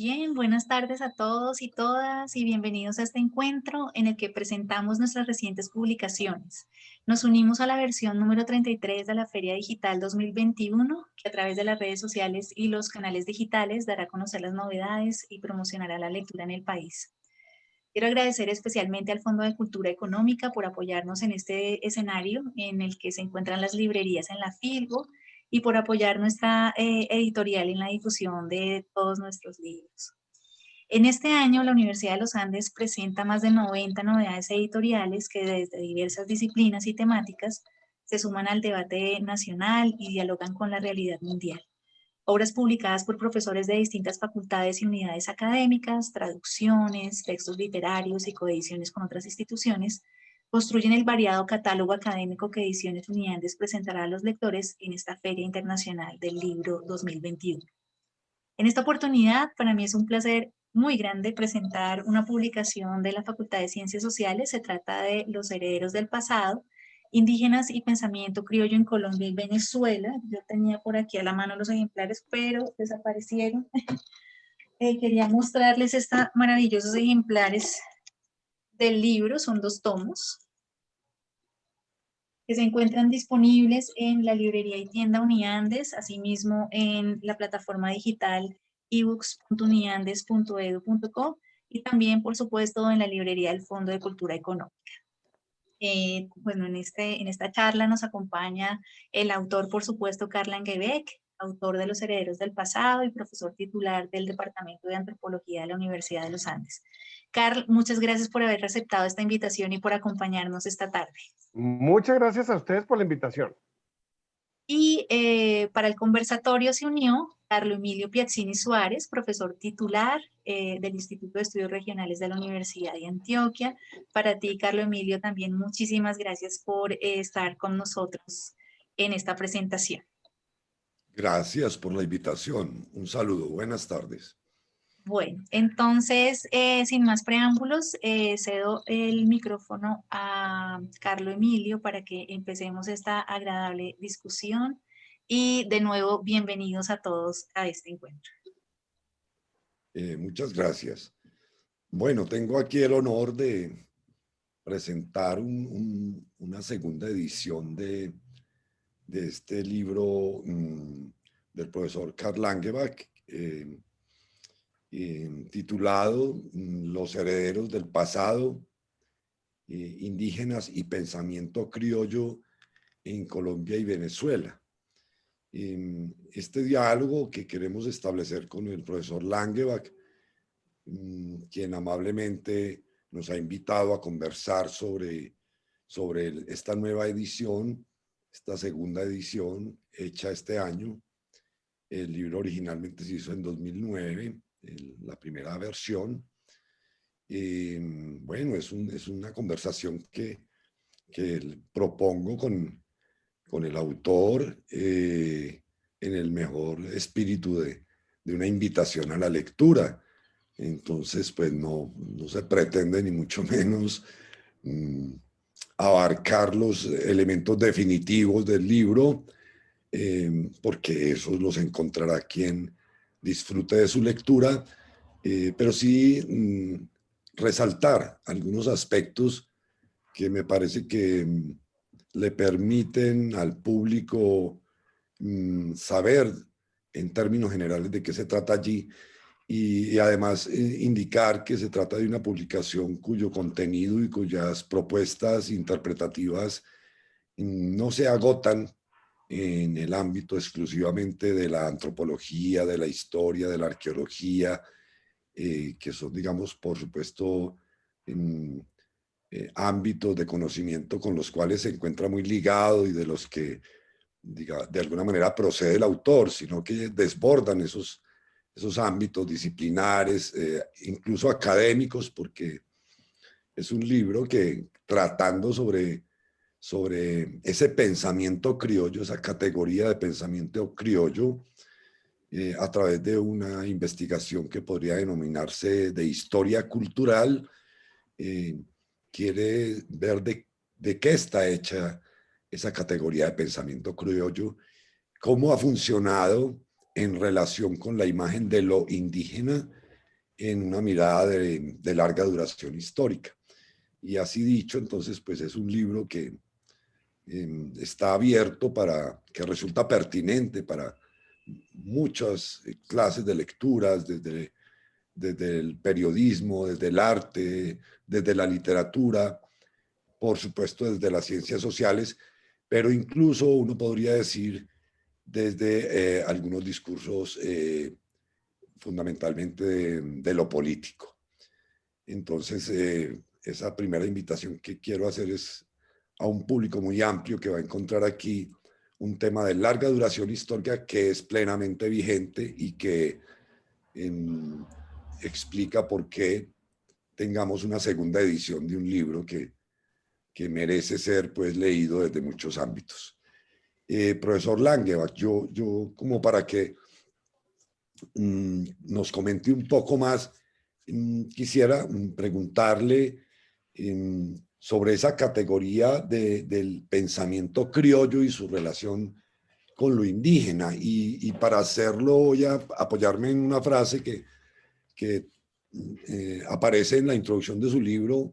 Bien, buenas tardes a todos y todas y bienvenidos a este encuentro en el que presentamos nuestras recientes publicaciones. Nos unimos a la versión número 33 de la Feria Digital 2021, que a través de las redes sociales y los canales digitales dará a conocer las novedades y promocionará la lectura en el país. Quiero agradecer especialmente al Fondo de Cultura Económica por apoyarnos en este escenario en el que se encuentran las librerías en la Filbo y por apoyar nuestra editorial en la difusión de todos nuestros libros. En este año, la Universidad de los Andes presenta más de 90 novedades editoriales que desde diversas disciplinas y temáticas se suman al debate nacional y dialogan con la realidad mundial. Obras publicadas por profesores de distintas facultades y unidades académicas, traducciones, textos literarios y coediciones con otras instituciones, construyen el variado catálogo académico que Ediciones Uniandes presentará a los lectores en esta Feria Internacional del Libro 2021. En esta oportunidad, para mí es un placer muy grande presentar una publicación de la Facultad de Ciencias Sociales. Se trata de Los herederos del pasado, indígenas y pensamiento criollo en Colombia y Venezuela. Yo tenía por aquí a la mano los ejemplares, pero desaparecieron. Quería mostrarles estos maravillosos ejemplares del libro, son 2 tomos, que se encuentran disponibles en la librería y tienda Uniandes, asimismo en la plataforma digital ebooks.uniandes.edu.co y también, por supuesto, en la librería del Fondo de Cultura Económica. Bueno, en esta charla nos acompaña el autor, por supuesto, Carl Langebeck, autor de Los herederos del pasado y profesor titular del Departamento de Antropología de la Universidad de los Andes. Carl, muchas gracias por haber aceptado esta invitación y por acompañarnos esta tarde. Muchas gracias a ustedes por la invitación. Y para el conversatorio se unió Carlo Emilio Piazzini Suárez, profesor titular del Instituto de Estudios Regionales de la Universidad de Antioquia. Para ti, Carlo Emilio, también muchísimas gracias por estar con nosotros en esta presentación. Gracias por la invitación. Un saludo. Buenas tardes. Bueno, entonces, sin más preámbulos, cedo el micrófono a Carlo Emilio para que empecemos esta agradable discusión. Y de nuevo, bienvenidos a todos a este encuentro. Muchas gracias. Bueno, tengo aquí el honor de presentar una segunda edición de este libro del profesor Karl Langebach, titulado Los herederos del pasado, indígenas y pensamiento criollo en Colombia y Venezuela. Este diálogo que queremos establecer con el profesor Langebach, quien amablemente nos ha invitado a conversar sobre esta nueva edición, esta segunda edición hecha este año. El libro originalmente se hizo en 2009, la primera versión. Bueno, es una conversación que propongo con el autor en el mejor espíritu de una invitación a la lectura. Entonces, pues no se pretende ni mucho menos abarcar los elementos definitivos del libro, porque esos los encontrará quien disfrute de su lectura, pero sí resaltar algunos aspectos que me parece que le permiten al público saber en términos generales de qué se trata allí y además indicar que se trata de una publicación cuyo contenido y cuyas propuestas interpretativas no se agotan en el ámbito exclusivamente de la antropología, de la historia, de la arqueología, que son, digamos, por supuesto, ámbitos de conocimiento con los cuales se encuentra muy ligado y de los que, de alguna manera procede el autor, sino que desbordan esos ámbitos disciplinares, incluso académicos, porque es un libro que tratando sobre ese pensamiento criollo, esa categoría de pensamiento criollo, a través de una investigación que podría denominarse de historia cultural, quiere ver de qué está hecha esa categoría de pensamiento criollo, cómo ha funcionado en relación con la imagen de lo indígena en una mirada de larga duración histórica. Y así dicho, entonces, pues es un libro que está abierto que resulta pertinente para muchas clases de lecturas, desde el periodismo, desde el arte, desde la literatura, por supuesto desde las ciencias sociales, pero incluso uno podría decir desde algunos discursos fundamentalmente de lo político. Entonces, esa primera invitación que quiero hacer es a un público muy amplio que va a encontrar aquí un tema de larga duración histórica que es plenamente vigente y que explica por qué tengamos una segunda edición de un libro que merece ser pues leído desde muchos ámbitos. Profesor Langeback, yo como para que nos comente un poco más, quisiera preguntarle sobre esa categoría del pensamiento criollo y su relación con lo indígena. Y para hacerlo voy a apoyarme en una frase que aparece en la introducción de su libro,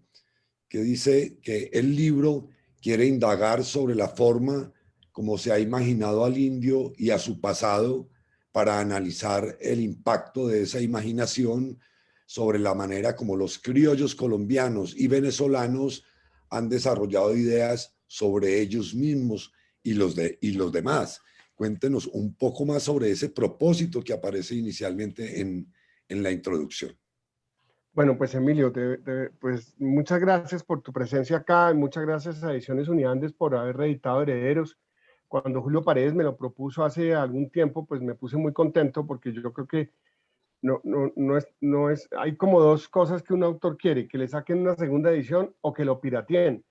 que dice que el libro quiere indagar sobre la forma como se ha imaginado al indio y a su pasado para analizar el impacto de esa imaginación sobre la manera como los criollos colombianos y venezolanos han desarrollado ideas sobre ellos mismos y los demás. Cuéntenos un poco más sobre ese propósito que aparece inicialmente en la introducción. Bueno, pues Emilio, pues muchas gracias por tu presencia acá y muchas gracias a Ediciones Uniandes por haber reeditado Herederos. Cuando Julio Paredes me lo propuso hace algún tiempo, pues me puse muy contento porque yo creo que hay como dos cosas que un autor quiere, que le saquen una segunda edición o que lo pirateen.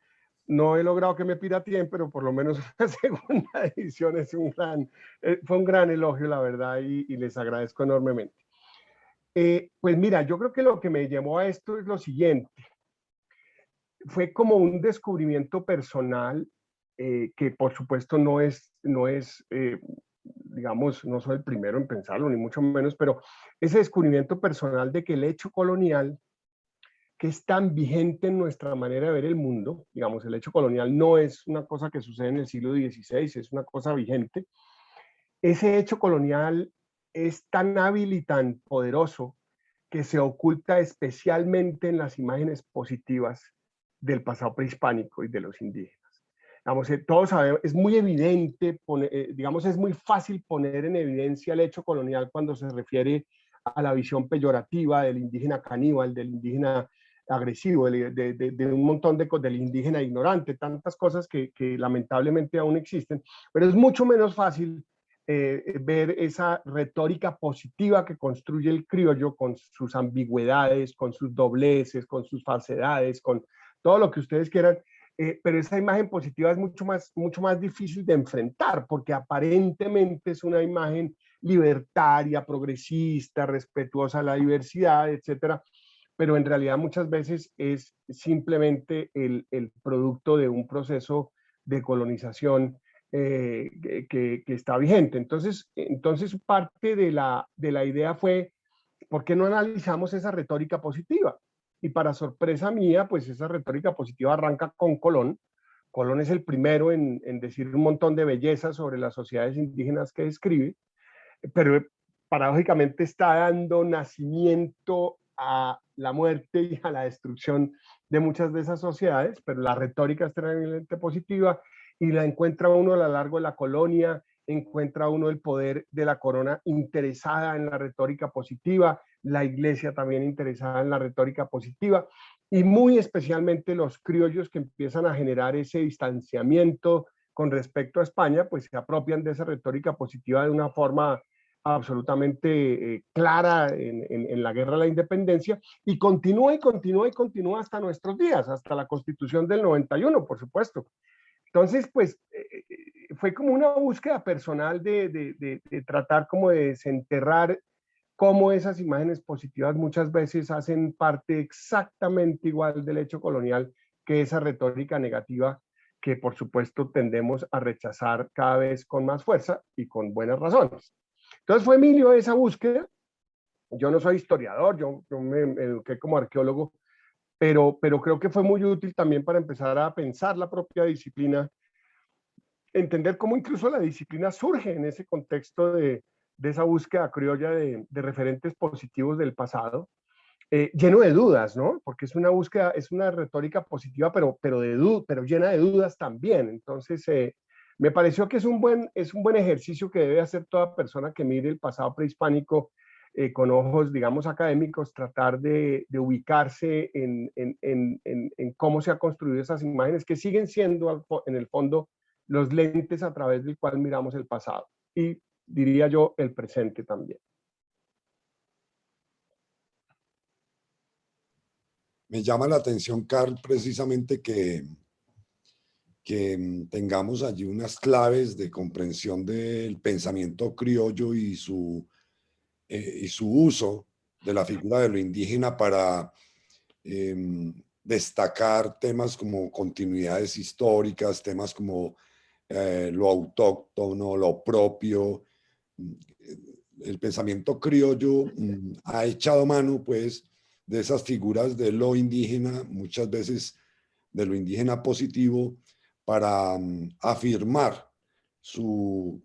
No he logrado que me pirateen, pero por lo menos una segunda edición es fue un gran elogio, la verdad, y les agradezco enormemente. Pues mira, yo creo que lo que me llevó a esto es lo siguiente. Fue como un descubrimiento personal que por supuesto digamos, no soy el primero en pensarlo, ni mucho menos, pero ese descubrimiento personal de que el hecho colonial, que es tan vigente en nuestra manera de ver el mundo, digamos, el hecho colonial no es una cosa que sucede en el siglo XVI, es una cosa vigente. Ese hecho colonial es tan hábil y tan poderoso que se oculta especialmente en las imágenes positivas del pasado prehispánico y de los indígenas. Digamos, todos sabemos, es muy evidente, digamos, es muy fácil poner en evidencia el hecho colonial cuando se refiere a la visión peyorativa del indígena caníbal, del indígena agresivo, de un montón del indígena ignorante, tantas cosas que lamentablemente aún existen, pero es mucho menos fácil ver esa retórica positiva que construye el criollo con sus ambigüedades, con sus dobleces, con sus falsedades, con todo lo que ustedes quieran, pero esa imagen positiva es mucho más difícil de enfrentar porque aparentemente es una imagen libertaria, progresista, respetuosa a la diversidad, etcétera, pero en realidad muchas veces es simplemente el producto de un proceso de colonización que está vigente. Entonces parte de la idea fue, ¿por qué no analizamos esa retórica positiva? Y para sorpresa mía, pues esa retórica positiva arranca con Colón. Colón es el primero en decir un montón de bellezas sobre las sociedades indígenas que describe, pero paradójicamente está dando nacimiento a la muerte y a la destrucción de muchas de esas sociedades, pero la retórica es extremadamente positiva y la encuentra uno a lo largo de la colonia, encuentra uno el poder de la corona interesada en la retórica positiva, la iglesia también interesada en la retórica positiva, y muy especialmente los criollos que empiezan a generar ese distanciamiento con respecto a España, pues se apropian de esa retórica positiva de una forma absolutamente clara en la guerra de la independencia y continúa y continúa y continúa hasta nuestros días, hasta la Constitución del 91, por supuesto. Entonces, pues fue como una búsqueda personal de tratar como de desenterrar cómo esas imágenes positivas muchas veces hacen parte exactamente igual del hecho colonial que esa retórica negativa que por supuesto tendemos a rechazar cada vez con más fuerza y con buenas razones. Entonces fue Emilio esa búsqueda Yo no soy historiador, yo me eduqué como arqueólogo, pero creo que fue muy útil también para empezar a pensar la propia disciplina, entender cómo incluso la disciplina surge en ese contexto de esa búsqueda criolla de referentes positivos del pasado, lleno de dudas, ¿no? Porque es una búsqueda, es una retórica positiva, pero llena de dudas también. Entonces, me pareció que es un buen ejercicio que debe hacer toda persona que mire el pasado prehispánico con ojos, digamos, académicos, tratar de ubicarse en cómo se han construido esas imágenes que siguen siendo, en el fondo, los lentes a través del cual miramos el pasado. Y diría yo, el presente también. Me llama la atención, Carl, precisamente que tengamos allí unas claves de comprensión del pensamiento criollo y su uso de la figura de lo indígena para destacar temas como continuidades históricas, temas como lo autóctono, lo propio. El pensamiento criollo ha echado mano, pues, de esas figuras de lo indígena, muchas veces de lo indígena positivo, para afirmar su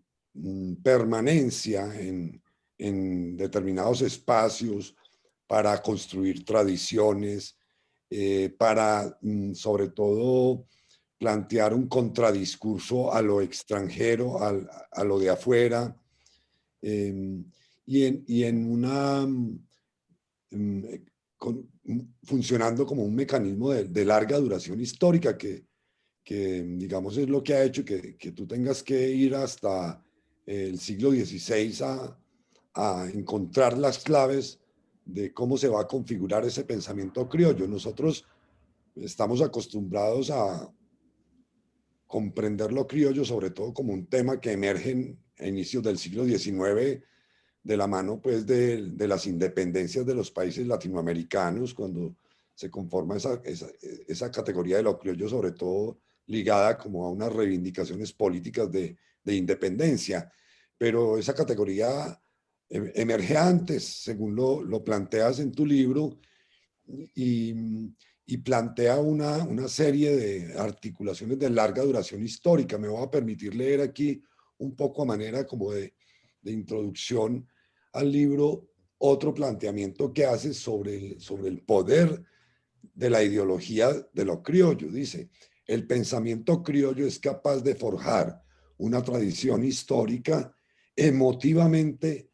permanencia en determinados espacios, para construir tradiciones, para sobre todo plantear un contradiscurso a lo extranjero, a lo de afuera, y en una funcionando como un mecanismo de larga duración histórica que, digamos, es lo que ha hecho que tú tengas que ir hasta el siglo XVI a encontrar las claves de cómo se va a configurar ese pensamiento criollo. Nosotros estamos acostumbrados a comprender lo criollo sobre todo como un tema que emerge a inicios del siglo XIX de la mano, pues, de las independencias de los países latinoamericanos, cuando se conforma esa categoría de lo criollo, sobre todo ligada como a unas reivindicaciones políticas de independencia. Pero esa categoría emerge antes, según lo planteas en tu libro, y, y plantea una serie de articulaciones de larga duración histórica. Me voy a permitir leer aquí un poco a manera como de introducción al libro otro planteamiento que hace sobre el poder de la ideología de lo criollo. Dice, el pensamiento criollo es capaz de forjar una tradición histórica emotivamente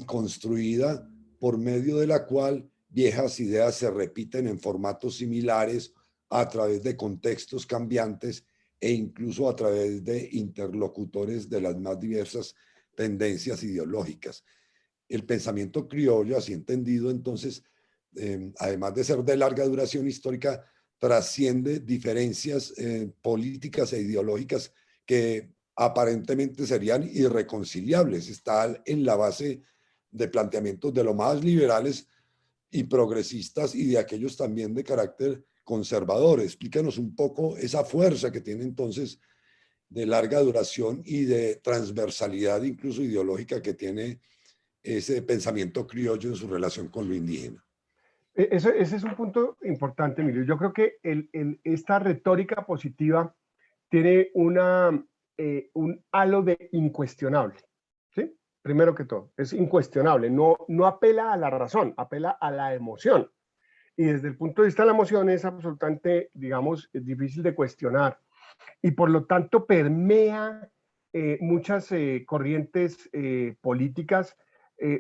construida por medio de la cual viejas ideas se repiten en formatos similares a través de contextos cambiantes e incluso a través de interlocutores de las más diversas tendencias ideológicas. El pensamiento criollo, así entendido, entonces, además de ser de larga duración histórica, trasciende diferencias políticas e ideológicas que aparentemente serían irreconciliables. Está en la base de planteamientos de lo más liberales y progresistas y de aquellos también de carácter conservador. Explícanos un poco esa fuerza que tiene entonces de larga duración y de transversalidad incluso ideológica que tiene ese pensamiento criollo en su relación con lo indígena. Ese es un punto importante, Emilio. Yo creo que esta retórica positiva tiene un halo de incuestionable, ¿sí? Primero que todo, es incuestionable, no apela a la razón, apela a la emoción. Y desde el punto de vista de la emoción es absolutamente, digamos, difícil de cuestionar. Y por lo tanto permea muchas corrientes políticas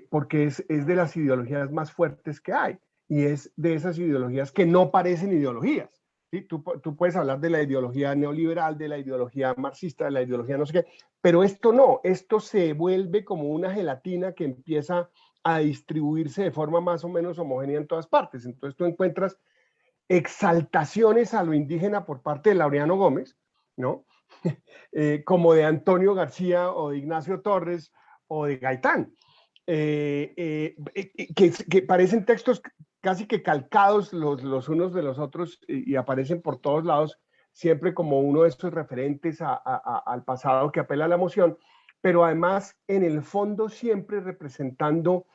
porque es de las ideologías más fuertes que hay. Y es de esas ideologías que no parecen ideologías. ¿Sí? Tú puedes hablar de la ideología neoliberal, de la ideología marxista, de la ideología no sé qué, pero esto no, esto se vuelve como una gelatina que empieza a distribuirse de forma más o menos homogénea en todas partes. Entonces tú encuentras exaltaciones a lo indígena por parte de Laureano Gómez, ¿no? Como de Antonio García o de Ignacio Torres o de Gaitán, que parecen textos casi que calcados los unos de los otros y aparecen por todos lados, siempre como uno de esos referentes al pasado que apela a la emoción, pero además en el fondo siempre representando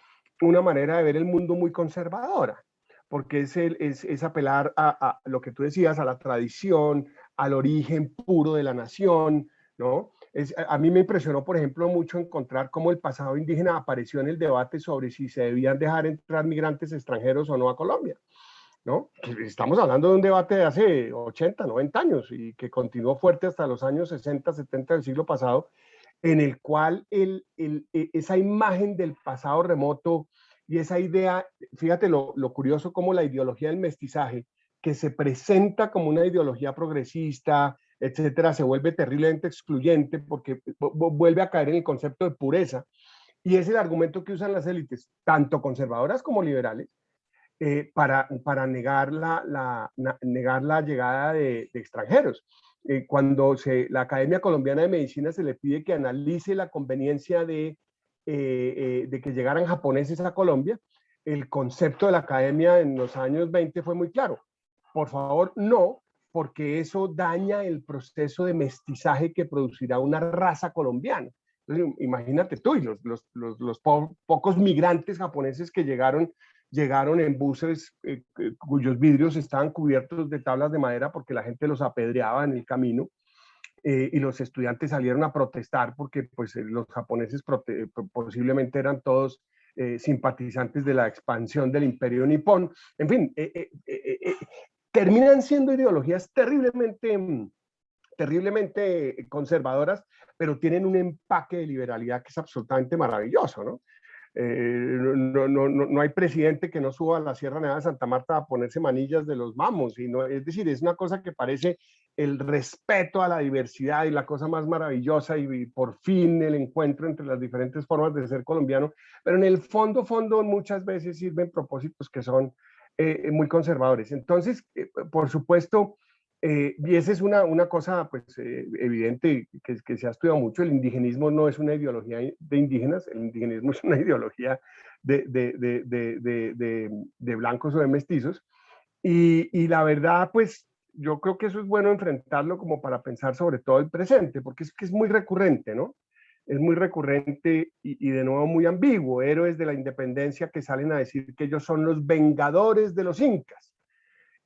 una manera de ver el mundo muy conservadora, porque es apelar a lo que tú decías, a la tradición, al origen puro de la nación, ¿no? A mí me impresionó, por ejemplo, mucho encontrar cómo el pasado indígena apareció en el debate sobre si se debían dejar entrar migrantes extranjeros o no a Colombia, ¿no? Estamos hablando de un debate de hace 80, 90 años y que continuó fuerte hasta los años 60, 70 del siglo pasado, en el cual esa imagen del pasado remoto y esa idea, fíjate lo curioso como la ideología del mestizaje, que se presenta como una ideología progresista, etcétera, se vuelve terriblemente excluyente porque vuelve a caer en el concepto de pureza. Y es el argumento que usan las élites, tanto conservadoras como liberales, para negar negar la llegada de extranjeros. Cuando la Academia Colombiana de Medicina se le pide que analice la conveniencia de que llegaran japoneses a Colombia, el concepto de la academia en los años 20 fue muy claro. Por favor, no, porque eso daña el proceso de mestizaje que producirá una raza colombiana. Entonces, imagínate tú y los pocos migrantes japoneses que llegaron en buses cuyos vidrios estaban cubiertos de tablas de madera porque la gente los apedreaba en el camino, y los estudiantes salieron a protestar porque pues, los japoneses posiblemente eran todos simpatizantes de la expansión del imperio nipón. En fin, terminan siendo ideologías terriblemente conservadoras, pero tienen un empaque de liberalidad que es absolutamente maravilloso, ¿no? No hay presidente que no suba a la Sierra Nevada de Santa Marta a ponerse manillas de los mamos, es decir, es una cosa que parece el respeto a la diversidad y la cosa más maravillosa y por fin el encuentro entre las diferentes formas de ser colombiano, pero en el fondo muchas veces sirven propósitos que son muy conservadores. Entonces, por supuesto, y esa es una cosa pues, evidente que se ha estudiado mucho. El indigenismo no es una ideología de indígenas, el indigenismo es una ideología de blancos o de mestizos. Y la verdad, pues yo creo que eso es bueno enfrentarlo como para pensar sobre todo el presente, porque es que es muy recurrente, ¿no? Es muy recurrente y de nuevo muy ambiguo. Héroes de la independencia que salen a decir que ellos son los vengadores de los incas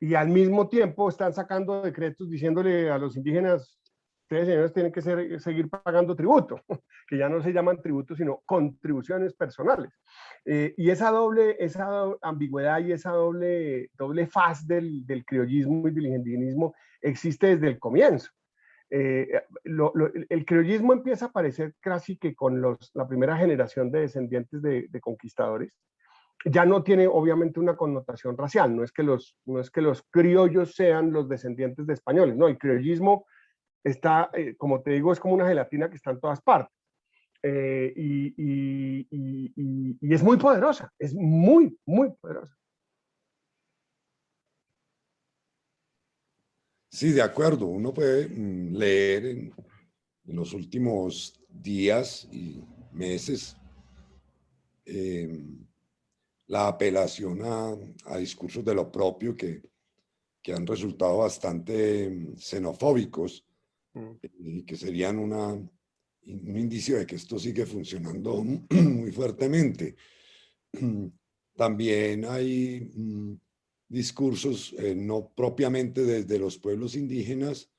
y al mismo tiempo están sacando decretos diciéndole a los indígenas, ustedes señores tienen que seguir pagando tributo, que ya no se llaman tributos, sino contribuciones personales. Y esa ambigüedad y esa doble faz del criollismo y del indigenismo existe desde el comienzo. El criollismo empieza a aparecer casi que con la primera generación de descendientes de conquistadores. Ya no tiene obviamente una connotación racial, no es que los criollos sean los descendientes de españoles, no, el criollismo está, como te digo, es como una gelatina que está en todas partes. Y es muy poderosa, es muy, muy poderosa. Sí, de acuerdo. Uno puede leer en los últimos días y meses la apelación a discursos de lo propio que han resultado bastante xenofóbicos y que serían un indicio de que esto sigue funcionando muy fuertemente. También hay discursos no propiamente desde los pueblos indígenas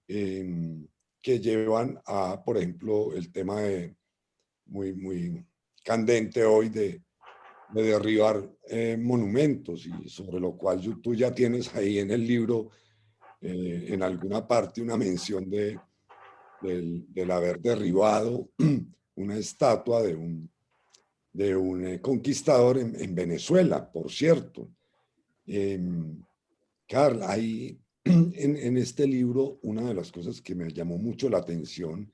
que llevan a, por ejemplo, el tema muy candente hoy de derribar monumentos, y sobre lo cual tú ya tienes ahí en el libro en alguna parte una mención del haber derribado una estatua de un conquistador en Venezuela, por cierto. Carl, hay en este libro una de las cosas que me llamó mucho la atención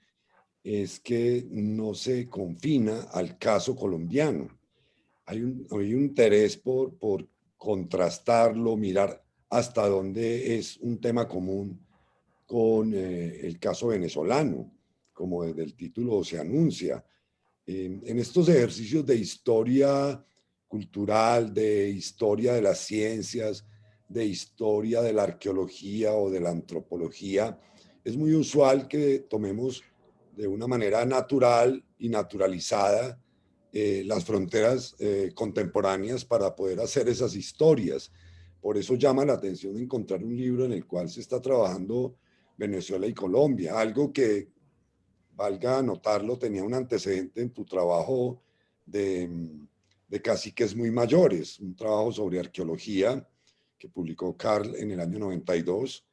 es que no se confina al caso colombiano. Hay un interés por contrastarlo, mirar hasta dónde es un tema común con el caso venezolano, como desde el título se anuncia. En estos ejercicios de historia cultural, de historia de las ciencias, de historia de la arqueología o de la antropología, es muy usual que tomemos de una manera natural y naturalizada las fronteras contemporáneas para poder hacer esas historias. Por eso llama la atención encontrar un libro en el cual se está trabajando Venezuela y Colombia, algo que, valga anotarlo, tenía un antecedente en tu trabajo de caciques muy mayores, un trabajo sobre arqueología que publicó Carl en el año 92,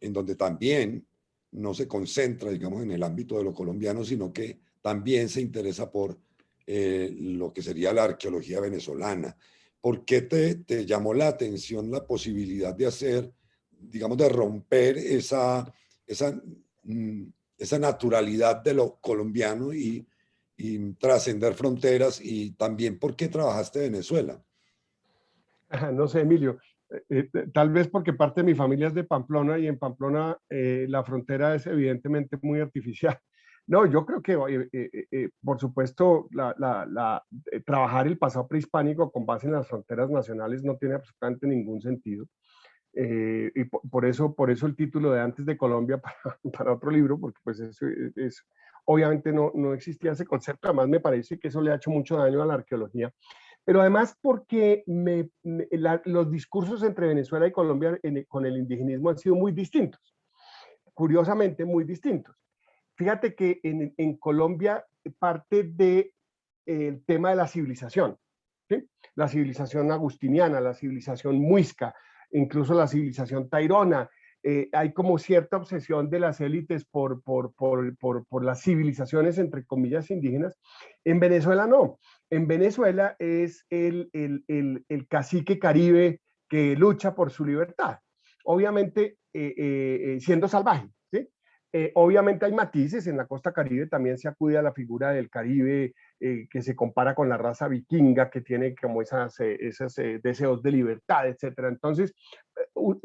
en donde también no se concentra, digamos, en el ámbito de lo colombiano, sino que también se interesa por lo que sería la arqueología venezolana. ¿Por qué te llamó la atención la posibilidad de hacer, digamos, de romper esa naturalidad de lo colombiano y trascender fronteras? Y también, ¿por qué trabajaste en Venezuela? No sé, Emilio, tal vez porque parte de mi familia es de Pamplona y en Pamplona la frontera es evidentemente muy artificial. No, yo creo que, por supuesto, trabajar el pasado prehispánico con base en las fronteras nacionales no tiene absolutamente ningún sentido. Y por eso el título de Antes de Colombia para otro libro, porque pues obviamente no existía ese concepto. Además me parece que eso le ha hecho mucho daño a la arqueología, pero además porque los discursos entre Venezuela y Colombia con el indigenismo han sido muy distintos, curiosamente muy distintos. Fíjate que en Colombia parte de el tema de la civilización, ¿sí? La civilización agustiniana, la civilización muisca, incluso la civilización tairona. Hay como cierta obsesión de las élites por las civilizaciones, entre comillas, indígenas. En Venezuela no. En Venezuela es el cacique caribe que lucha por su libertad, obviamente siendo salvaje, ¿sí? Obviamente hay matices, en la costa caribe también se acude a la figura del Caribe que se compara con la raza vikinga que tiene como esos deseos de libertad, etcétera. Entonces,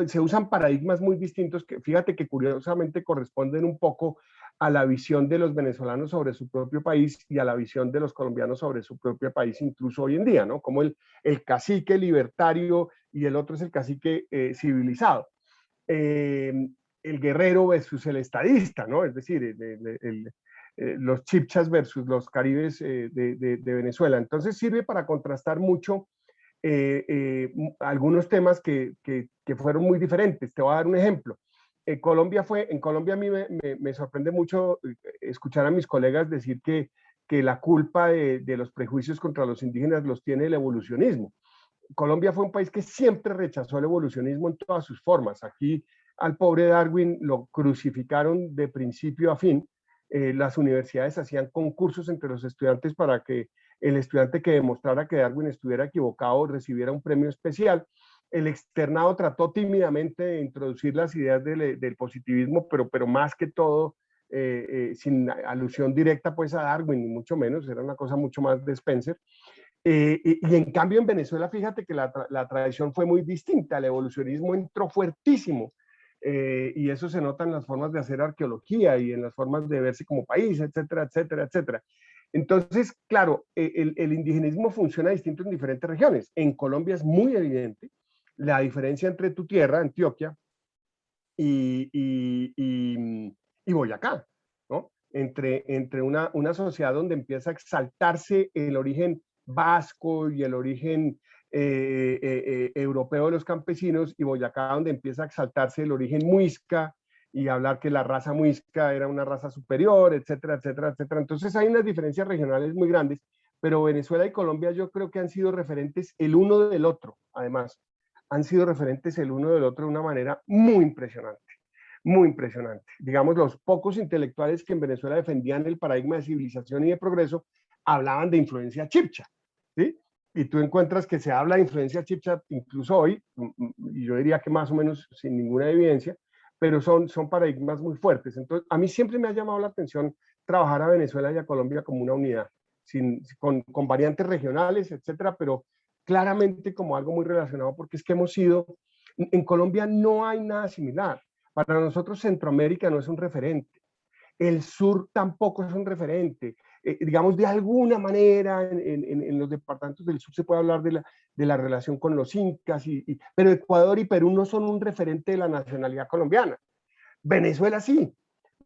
se usan paradigmas muy distintos que fíjate que curiosamente corresponden un poco a la visión de los venezolanos sobre su propio país y a la visión de los colombianos sobre su propio país, incluso hoy en día, ¿no? Como el cacique libertario y el otro es el cacique civilizado. El guerrero versus el estadista, ¿no? Es decir, los chipchas versus los caribes de Venezuela. Entonces sirve para contrastar mucho algunos temas que fueron muy diferentes. Te voy a dar un ejemplo. En Colombia a mí me sorprende mucho escuchar a mis colegas decir que la culpa de los prejuicios contra los indígenas los tiene el evolucionismo. Colombia fue un país que siempre rechazó el evolucionismo en todas sus formas. Aquí al pobre Darwin lo crucificaron de principio a fin. Las universidades hacían concursos entre los estudiantes para que el estudiante que demostrara que Darwin estuviera equivocado recibiera un premio especial. El externado trató tímidamente de introducir las ideas del positivismo, pero más que todo sin alusión directa pues a Darwin, ni mucho menos, era una cosa mucho más de Spencer. Y en cambio en Venezuela, fíjate que la tradición fue muy distinta, el evolucionismo entró fuertísimo, y eso se nota en las formas de hacer arqueología y en las formas de verse como país, etcétera, etcétera, etcétera. Entonces, claro, el indigenismo funciona distinto en diferentes regiones. En Colombia es muy evidente la diferencia entre tu tierra, Antioquia, y, y, y Boyacá, ¿no? Entre una sociedad donde empieza a exaltarse el origen vasco y el origen europeo de los campesinos, y Boyacá donde empieza a exaltarse el origen muisca y hablar que la raza muisca era una raza superior, etcétera, etcétera, etcétera. Entonces hay unas diferencias regionales muy grandes, pero Venezuela y Colombia yo creo que han sido referentes el uno del otro, además, han sido referentes el uno del otro de una manera muy impresionante. Muy impresionante. Digamos, los pocos intelectuales que en Venezuela defendían el paradigma de civilización y de progreso hablaban de influencia chipcha, ¿sí? Y tú encuentras que se habla de influencia chipcha incluso hoy, y yo diría que más o menos sin ninguna evidencia, pero son paradigmas muy fuertes. Entonces, a mí siempre me ha llamado la atención trabajar a Venezuela y a Colombia como una unidad, con variantes regionales, etcétera, pero claramente como algo muy relacionado, porque es que hemos sido, en Colombia no hay nada similar. Para nosotros Centroamérica no es un referente, el sur tampoco es un referente. Digamos, de alguna manera en los departamentos del sur se puede hablar de la relación con los incas, pero Ecuador y Perú no son un referente de la nacionalidad colombiana. Venezuela sí,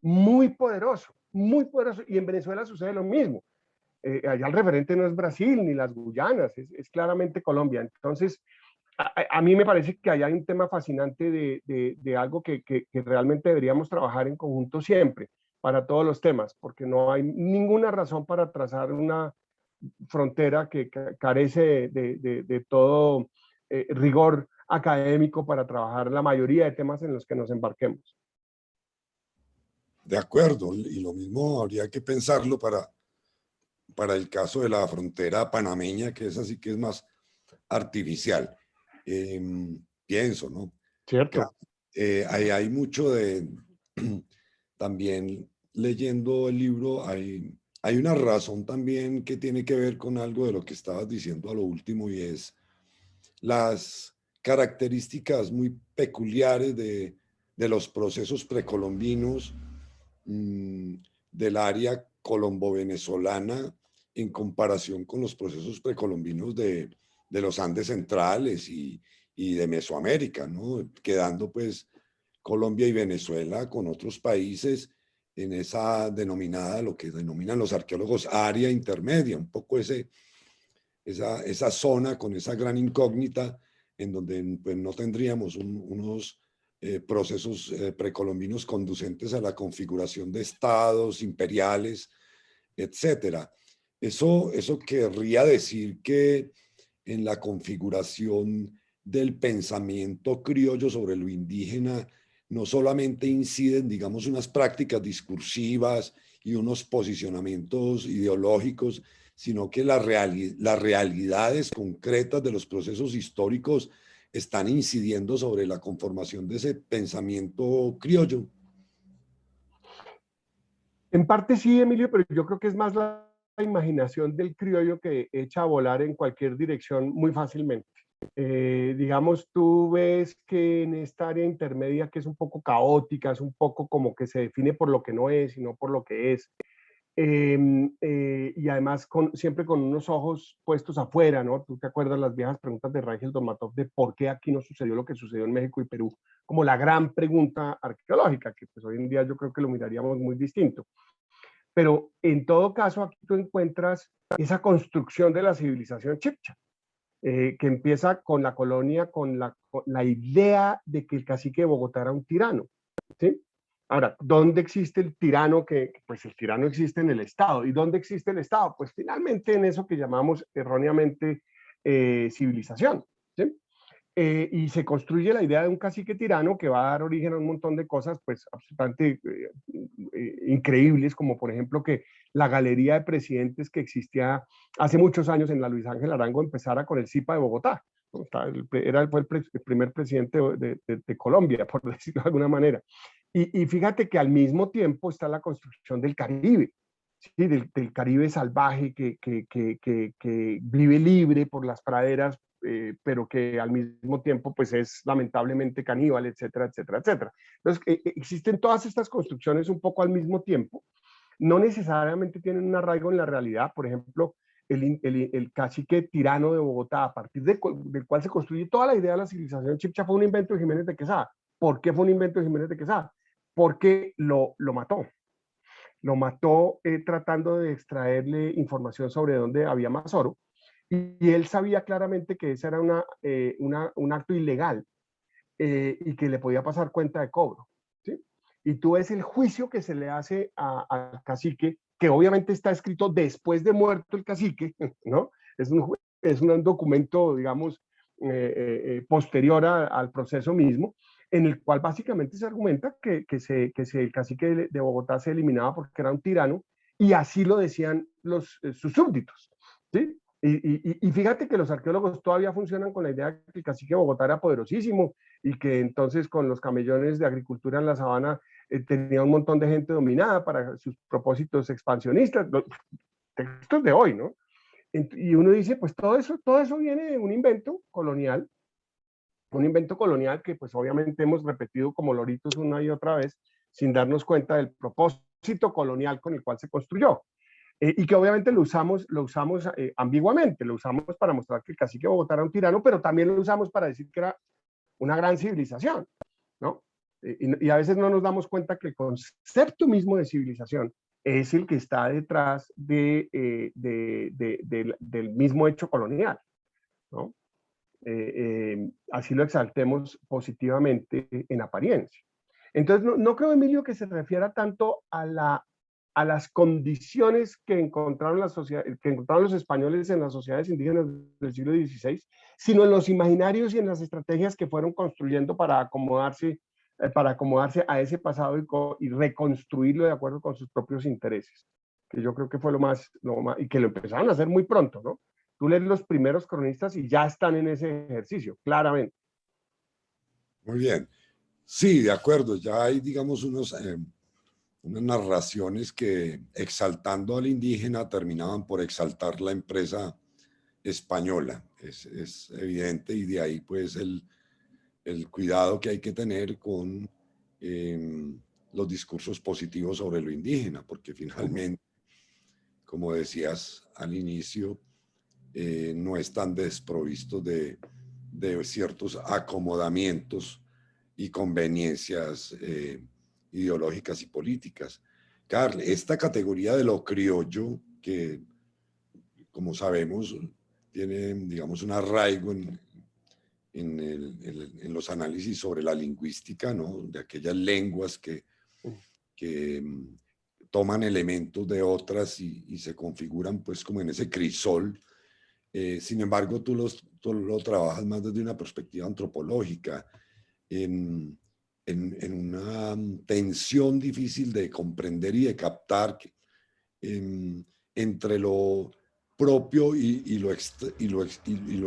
muy poderoso, y en Venezuela sucede lo mismo. allá el referente no es Brasil ni las Guyanas, es claramente Colombia. Entonces, a mí me parece que allá hay un tema fascinante de algo que realmente deberíamos trabajar en conjunto siempre, para todos los temas, porque no hay ninguna razón para trazar una frontera que carece de todo rigor académico para trabajar la mayoría de temas en los que nos embarquemos. De acuerdo, y lo mismo habría que pensarlo para el caso de la frontera panameña, que es así que es más artificial. Pienso, ¿no? Cierto. Hay mucho de, también leyendo el libro, hay una razón también que tiene que ver con algo de lo que estabas diciendo a lo último, y es las características muy peculiares de los procesos precolombinos del área colombo-venezolana en comparación con los procesos precolombinos de los Andes centrales y de Mesoamérica, ¿no? Quedando pues Colombia y Venezuela con otros países en esa denominada, lo que denominan los arqueólogos, área intermedia, un poco esa zona con esa gran incógnita en donde pues, no tendríamos unos procesos precolombinos conducentes a la configuración de estados imperiales, etcétera. Eso querría decir que en la configuración del pensamiento criollo sobre lo indígena no solamente inciden, digamos, unas prácticas discursivas y unos posicionamientos ideológicos, sino que las realidades concretas de los procesos históricos están incidiendo sobre la conformación de ese pensamiento criollo. En parte sí, Emilio, pero yo creo que es más la imaginación del criollo que echa a volar en cualquier dirección muy fácilmente. Digamos, tú ves que en esta área intermedia que es un poco caótica, es un poco como que se define por lo que no es, sino por lo que es. Y además siempre con unos ojos puestos afuera, ¿no? Tú te acuerdas las viejas preguntas de Rangel Dolmatov de por qué aquí no sucedió lo que sucedió en México y Perú, como la gran pregunta arqueológica, que pues hoy en día yo creo que lo miraríamos muy distinto. Pero en todo caso aquí tú encuentras esa construcción de la civilización chipcha, que empieza con la colonia, con la idea de que el cacique de Bogotá era un tirano, ¿sí? Ahora, ¿dónde existe el tirano? Pues el tirano existe en el Estado. ¿Y dónde existe el Estado? Pues finalmente en eso que llamamos erróneamente civilización, ¿sí? Y se construye la idea de un cacique tirano que va a dar origen a un montón de cosas pues absolutamente increíbles, como por ejemplo que la galería de presidentes que existía hace muchos años en la Luis Ángel Arango empezara con el CIPA de Bogotá. Fue el primer presidente de Colombia, por decirlo de alguna manera. Y fíjate que al mismo tiempo está la construcción del Caribe, ¿sí? del Caribe salvaje que vive libre por las praderas, pero que al mismo tiempo pues es lamentablemente caníbal, etcétera, etcétera, etcétera. Entonces, existen todas estas construcciones un poco al mismo tiempo, no necesariamente tienen un arraigo en la realidad. Por ejemplo, el cacique tirano de Bogotá, a partir del cual se construye toda la idea de la civilización chipcha, fue un invento de Jiménez de Quesada. ¿Por qué fue un invento de Jiménez de Quesada? Porque lo mató. Lo mató tratando de extraerle información sobre dónde había más oro. Y él sabía claramente que ese era un acto ilegal y que le podía pasar cuenta de cobro, ¿sí? Y tú ves el juicio que se le hace al cacique, que obviamente está escrito después de muerto el cacique, ¿no? Es un documento, digamos, posterior al proceso mismo, en el cual básicamente se argumenta que el cacique de Bogotá se eliminaba porque era un tirano, y así lo decían sus súbditos, ¿sí? Y fíjate que los arqueólogos todavía funcionan con la idea de que el cacique de Bogotá era poderosísimo y que entonces con los camellones de agricultura en la sabana tenía un montón de gente dominada para sus propósitos expansionistas, los textos de hoy, ¿no? Y uno dice, pues todo eso viene de un invento colonial que pues obviamente hemos repetido como loritos una y otra vez sin darnos cuenta del propósito colonial con el cual se construyó. Y que obviamente lo usamos ambiguamente, lo usamos para mostrar que el cacique de Bogotá era un tirano, pero también lo usamos para decir que era una gran civilización, ¿no? Y a veces no nos damos cuenta que el concepto mismo de civilización es el que está detrás del mismo hecho colonial, ¿no? Así lo exaltemos positivamente en apariencia. Entonces, no creo, Emilio, que se refiera tanto a las condiciones que encontraron los españoles en las sociedades indígenas del siglo XVI, sino en los imaginarios y en las estrategias que fueron construyendo para acomodarse a ese pasado y reconstruirlo de acuerdo con sus propios intereses, que yo creo que fue lo más, y que lo empezaron a hacer muy pronto, ¿no? Tú lees los primeros cronistas y ya están en ese ejercicio, claramente. Muy bien. Sí, de acuerdo. Ya hay, digamos, unas narraciones que, exaltando al indígena, terminaban por exaltar la empresa española. Es evidente, y de ahí pues el cuidado que hay que tener con los discursos positivos sobre lo indígena, porque finalmente, como decías al inicio, no están desprovistos de ciertos acomodamientos y conveniencias ideológicas y políticas. Carl, esta categoría de lo criollo, que como sabemos tiene, digamos, un arraigo en los análisis sobre la lingüística, ¿no? De aquellas lenguas que toman elementos de otras y se configuran pues como en ese crisol. Sin embargo, tú lo trabajas más desde una perspectiva antropológica, en una tensión difícil de comprender y de captar entre lo propio y lo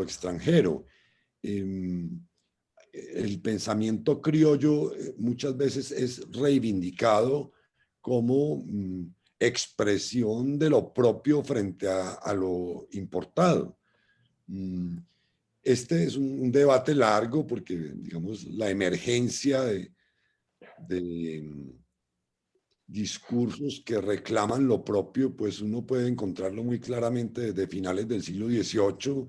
extranjero. El pensamiento criollo muchas veces es reivindicado como expresión de lo propio frente a lo importado. Este es un debate largo porque, digamos, la emergencia de discursos que reclaman lo propio, pues uno puede encontrarlo muy claramente desde finales del siglo XVIII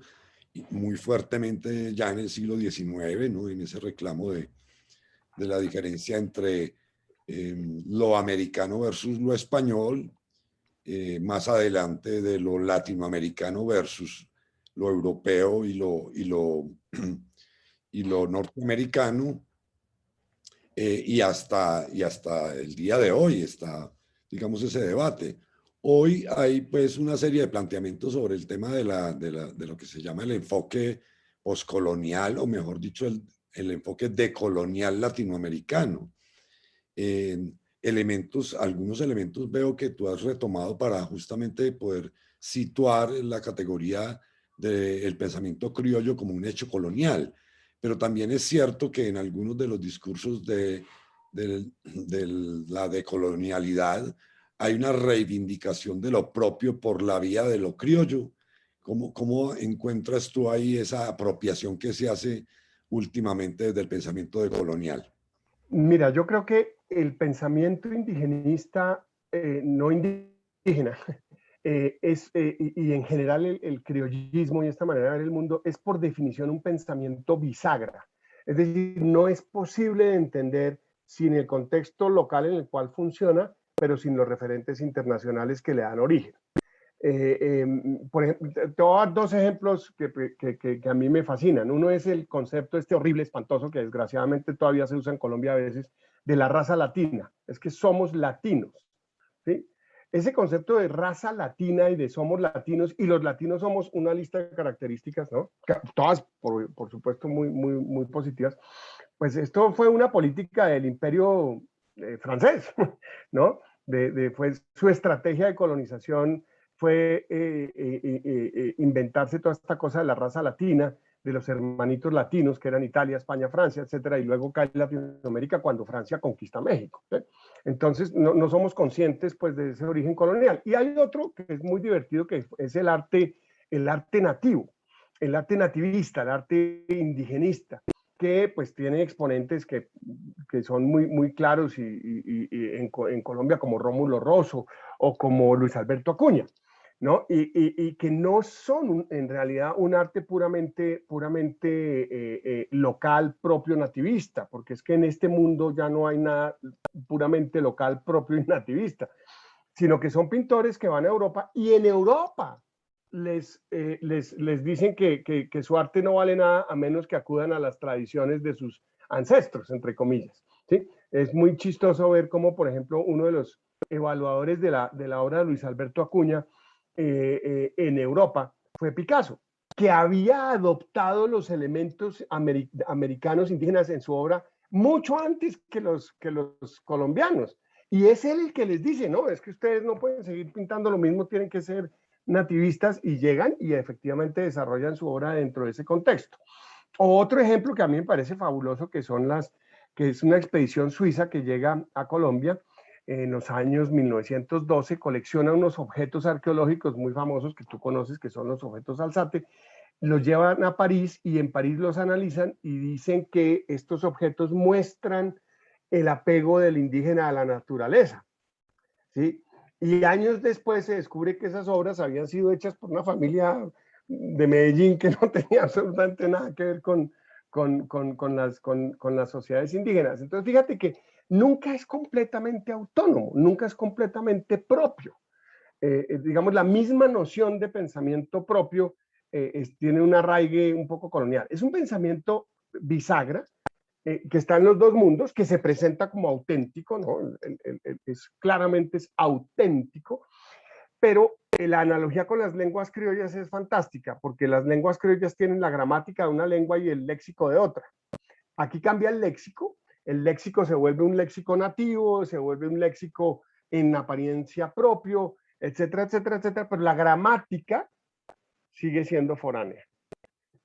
y muy fuertemente ya en el siglo XIX, ¿no? En ese reclamo de la diferencia entre lo americano versus lo español, más adelante de lo latinoamericano versus lo europeo y lo norteamericano, y hasta el día de hoy está, digamos, ese debate. Hoy hay pues una serie de planteamientos sobre el tema de lo que se llama el enfoque poscolonial, o mejor dicho, el enfoque decolonial latinoamericano. Algunos elementos veo que tú has retomado para justamente poder situar la categoría del pensamiento criollo como un hecho colonial. Pero también es cierto que en algunos de los discursos de la decolonialidad hay una reivindicación de lo propio por la vía de lo criollo. ¿Cómo encuentras tú ahí esa apropiación que se hace últimamente desde el pensamiento decolonial? Mira, yo creo que el pensamiento indigenista, no indígena, y en general el criollismo y esta manera de ver el mundo es por definición un pensamiento bisagra. Es decir, no es posible de entender sin el contexto local en el cual funciona, pero sin los referentes internacionales que le dan origen. Por ejemplo, te voy a dar dos ejemplos que a mí me fascinan. Uno es el concepto este horrible, espantoso, que desgraciadamente todavía se usa en Colombia a veces, de la raza latina. Es que somos latinos, ¿sí? Ese concepto de raza latina y de somos latinos, y los latinos somos una lista de características, ¿no? Todas, por supuesto, muy positivas. Pues esto fue una política del imperio francés, ¿no? Fue su estrategia de colonización fue inventarse toda esta cosa de la raza latina, de los hermanitos latinos, que eran Italia, España, Francia, etcétera, y luego cae Latinoamérica cuando Francia conquista México, ¿sí? Entonces, no somos conscientes, pues, de ese origen colonial. Y hay otro que es muy divertido, que es el arte nativo, el arte nativista, el arte indigenista, que pues tiene exponentes que son muy claros en Colombia, como Rómulo Rosso o como Luis Alberto Acuña, ¿no? Y que no son en realidad un arte puramente local, propio, nativista, porque es que en este mundo ya no hay nada puramente local, propio y nativista, sino que son pintores que van a Europa y en Europa les dicen que su arte no vale nada a menos que acudan a las tradiciones de sus ancestros, entre comillas, ¿sí? Es muy chistoso ver cómo, por ejemplo, uno de los evaluadores de la obra de Luis Alberto Acuña en Europa fue Picasso, que había adoptado los elementos americanos indígenas en su obra mucho antes que los colombianos. Y es él el que les dice, no, es que ustedes no pueden seguir pintando lo mismo, tienen que ser nativistas, y llegan y efectivamente desarrollan su obra dentro de ese contexto. Otro ejemplo que a mí me parece fabuloso, que es una expedición suiza que llega a Colombia en los años 1912, colecciona unos objetos arqueológicos muy famosos que tú conoces, que son los objetos Alzate, los llevan a París y en París los analizan y dicen que estos objetos muestran el apego del indígena a la naturaleza, ¿sí? Y años después se descubre que esas obras habían sido hechas por una familia de Medellín que no tenía absolutamente nada que ver con las sociedades indígenas. Entonces, fíjate que nunca es completamente autónomo, nunca es completamente propio. Digamos, la misma noción de pensamiento propio tiene un arraigue un poco colonial. Es un pensamiento bisagra, que está en los dos mundos, que se presenta como auténtico, ¿no? Claramente es auténtico, pero la analogía con las lenguas criollas es fantástica, porque las lenguas criollas tienen la gramática de una lengua y el léxico de otra. Aquí cambia el léxico se vuelve un léxico nativo, se vuelve un léxico en apariencia propio, etcétera, etcétera, etcétera, pero la gramática sigue siendo foránea.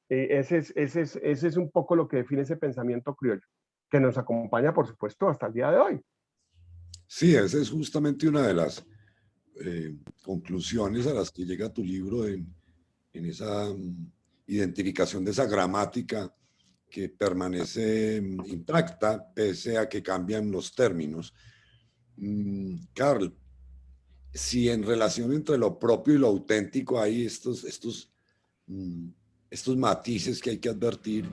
Ese es un poco lo que define ese pensamiento criollo, que nos acompaña, por supuesto, hasta el día de hoy. Sí, esa es justamente una de las conclusiones a las que llega tu libro en esa identificación de esa gramática que permanece intacta pese a que cambian los términos. Carl, si en relación entre lo propio y lo auténtico hay estos matices que hay que advertir,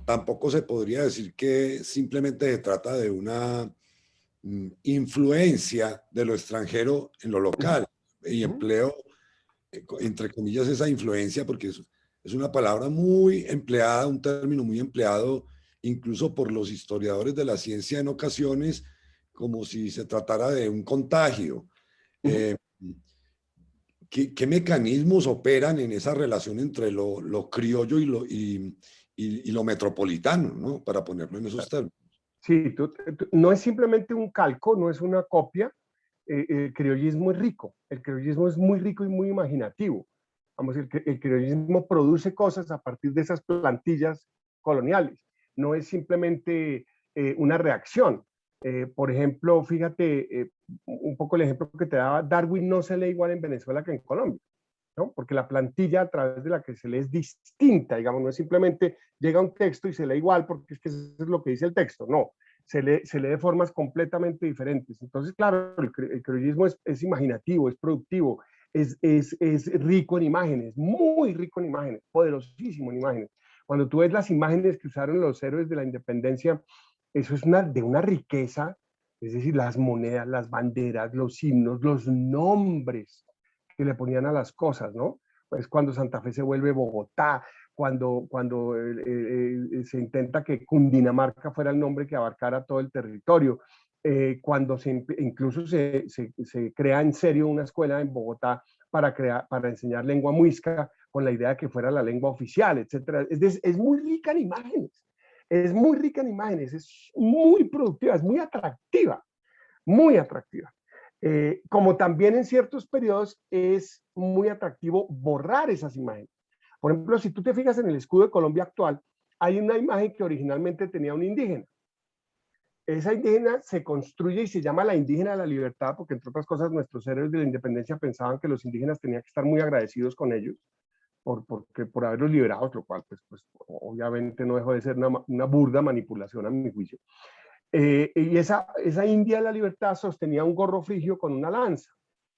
tampoco se podría decir que simplemente se trata de una influencia de lo extranjero en lo local, y empleo entre comillas esa influencia porque es una palabra muy empleada, un término muy empleado incluso por los historiadores de la ciencia en ocasiones, como si se tratara de un contagio. ¿Qué mecanismos operan en esa relación entre lo criollo y lo metropolitano, ¿no? Para ponerlo en esos términos? Sí, no es simplemente un calco, no es una copia. El criollismo es rico, el criollismo es muy rico y muy imaginativo. Vamos, el criollismo produce cosas a partir de esas plantillas coloniales, no es simplemente una reacción. Por ejemplo, fíjate un poco el ejemplo que te daba, Darwin no se lee igual en Venezuela que en Colombia, ¿no? Porque la plantilla a través de la que se lee es distinta, digamos, no es simplemente llega un texto y se lee igual porque es que eso es lo que dice el texto, no, se lee de formas completamente diferentes. Entonces, claro, el criollismo es imaginativo, es productivo, es rico en imágenes, muy rico en imágenes, poderosísimo en imágenes. Cuando tú ves las imágenes que usaron los héroes de la independencia, eso es de una riqueza, es decir, las monedas, las banderas, los himnos, los nombres que le ponían a las cosas, ¿no? Pues cuando Santa Fe se vuelve Bogotá, cuando se intenta que Cundinamarca fuera el nombre que abarcara todo el territorio, cuando incluso se crea en serio una escuela en Bogotá para enseñar lengua muisca con la idea de que fuera la lengua oficial, etcétera. Es muy rica en imágenes, es muy rica en imágenes, es muy productiva, es muy atractiva, muy atractiva. Como también en ciertos periodos es muy atractivo borrar esas imágenes. Por ejemplo, si tú te fijas en el escudo de Colombia actual, hay una imagen que originalmente tenía un indígena. Esa indígena se construye y se llama la indígena de la libertad, porque entre otras cosas nuestros héroes de la independencia pensaban que los indígenas tenían que estar muy agradecidos con ellos por haberlos liberado, lo cual pues obviamente no dejó de ser una burda manipulación a mi juicio. Y esa india de la libertad sostenía un gorro frigio con una lanza.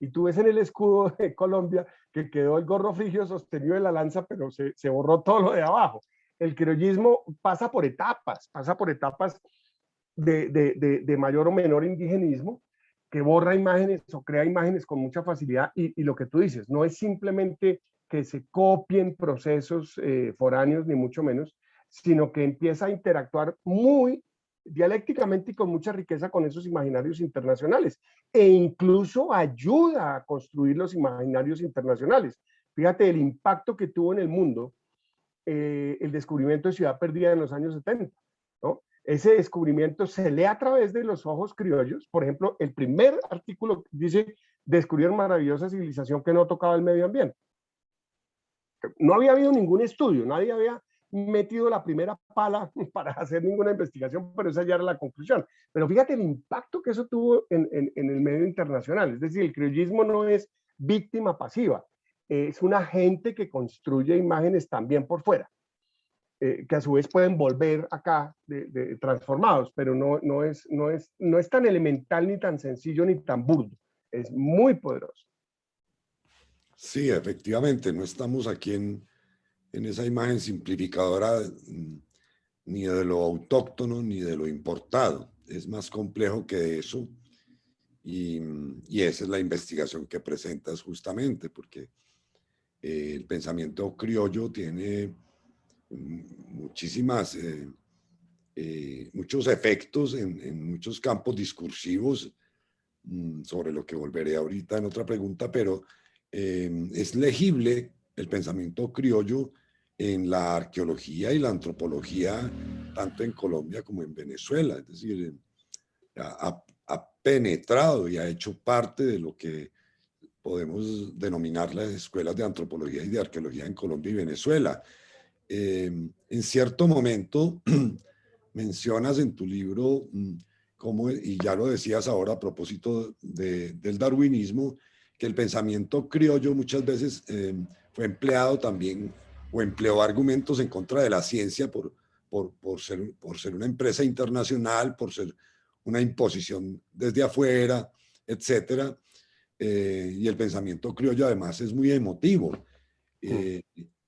Y tú ves en el escudo de Colombia que quedó el gorro frigio sostenido de la lanza, pero se borró todo lo de abajo. El criollismo pasa por etapas de mayor o menor indigenismo, que borra imágenes o crea imágenes con mucha facilidad y lo que tú dices, no es simplemente que se copien procesos foráneos, ni mucho menos, sino que empieza a interactuar muy dialécticamente y con mucha riqueza con esos imaginarios internacionales e incluso ayuda a construir los imaginarios internacionales. Fíjate el impacto que tuvo en el mundo el descubrimiento de Ciudad Perdida en los años 70, ¿no? Ese descubrimiento se lee a través de los ojos criollos. Por ejemplo, el primer artículo dice, descubrieron maravillosa civilización que no tocaba el medio ambiente. No había habido ningún estudio, nadie había metido la primera pala para hacer ninguna investigación, pero esa ya era la conclusión. Pero fíjate el impacto que eso tuvo en el medio internacional. Es decir, el criollismo no es víctima pasiva, es un agente que construye imágenes también por fuera, que a su vez pueden volver acá transformados, pero no es tan elemental, ni tan sencillo, ni tan burdo. Es muy poderoso. Sí, efectivamente, no estamos aquí en esa imagen simplificadora ni de lo autóctono ni de lo importado. Es más complejo que eso y esa es la investigación que presentas justamente, porque el pensamiento criollo tiene muchos efectos en muchos campos discursivos, sobre lo que volveré ahorita en otra pregunta, pero es legible el pensamiento criollo en la arqueología y la antropología, tanto en Colombia como en Venezuela. Es decir, ha penetrado y ha hecho parte de lo que podemos denominar las escuelas de antropología y de arqueología en Colombia y Venezuela. En cierto momento mencionas en tu libro, y ya lo decías ahora a propósito del darwinismo, que el pensamiento criollo muchas veces fue empleado también, o empleó argumentos en contra de la ciencia por ser una empresa internacional, por ser una imposición desde afuera, etcétera. Y el pensamiento criollo además es muy emotivo.